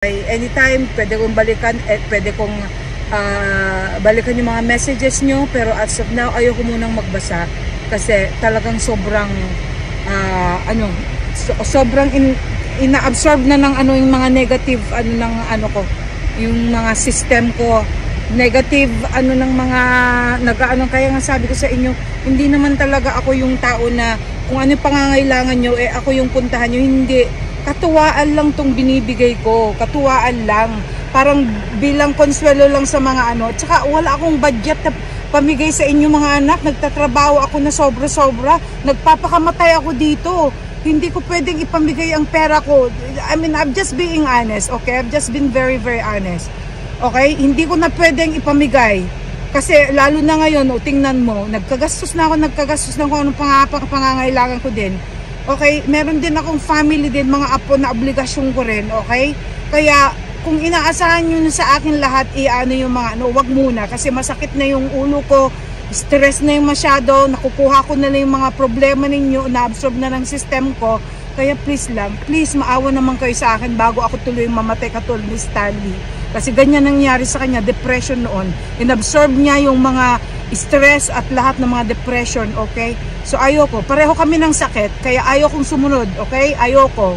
Anytime, pwede kong balikan, pwede kong balikan yung mga messages nyo, pero as of now, ayoko munang magbasa kasi talagang sobrang sobrang ina-absorb na ng yung mga negative ko, yung mga system ko, negative ng mga kaya nga sabi ko sa inyo, hindi naman talaga ako yung tao na kung ano yung pangangailangan nyo, ako yung puntahan nyo, hindi. Katuwaan lang tong binibigay ko, katuwaan lang, parang bilang konsuelo lang sa mga tsaka wala akong budget na pamigay sa inyo mga anak, nagtatrabaho ako na sobra-sobra, nagpapakamatay ako dito, hindi ko pwedeng ipamigay ang pera ko. I mean, I'm just being honest, okay? I've just been very, very honest, okay? Hindi ko na pwedeng ipamigay, kasi lalo na ngayon, tingnan mo, nagkagastos na ako anong pangangailangan ko din. Okay, meron din akong family din, mga apo na obligasyon ko rin, okay? Kaya kung inaasahan nyo sa akin lahat, yung mga wag muna, kasi masakit na yung ulo ko, stress na yung masyado, nakukuha ko na lang yung mga problema ninyo, na-absorb na ng system ko. Kaya please lang, please maawa naman kayo sa akin bago ako tuloy mamatay katulad ni Stanley. Kasi ganyan nangyari sa kanya, depression noon. Inabsorb niya yung mga stress at lahat ng mga depression, okay? So ayoko, pareho kami ng sakit, kaya ayokong sumunod, okay? Ayoko.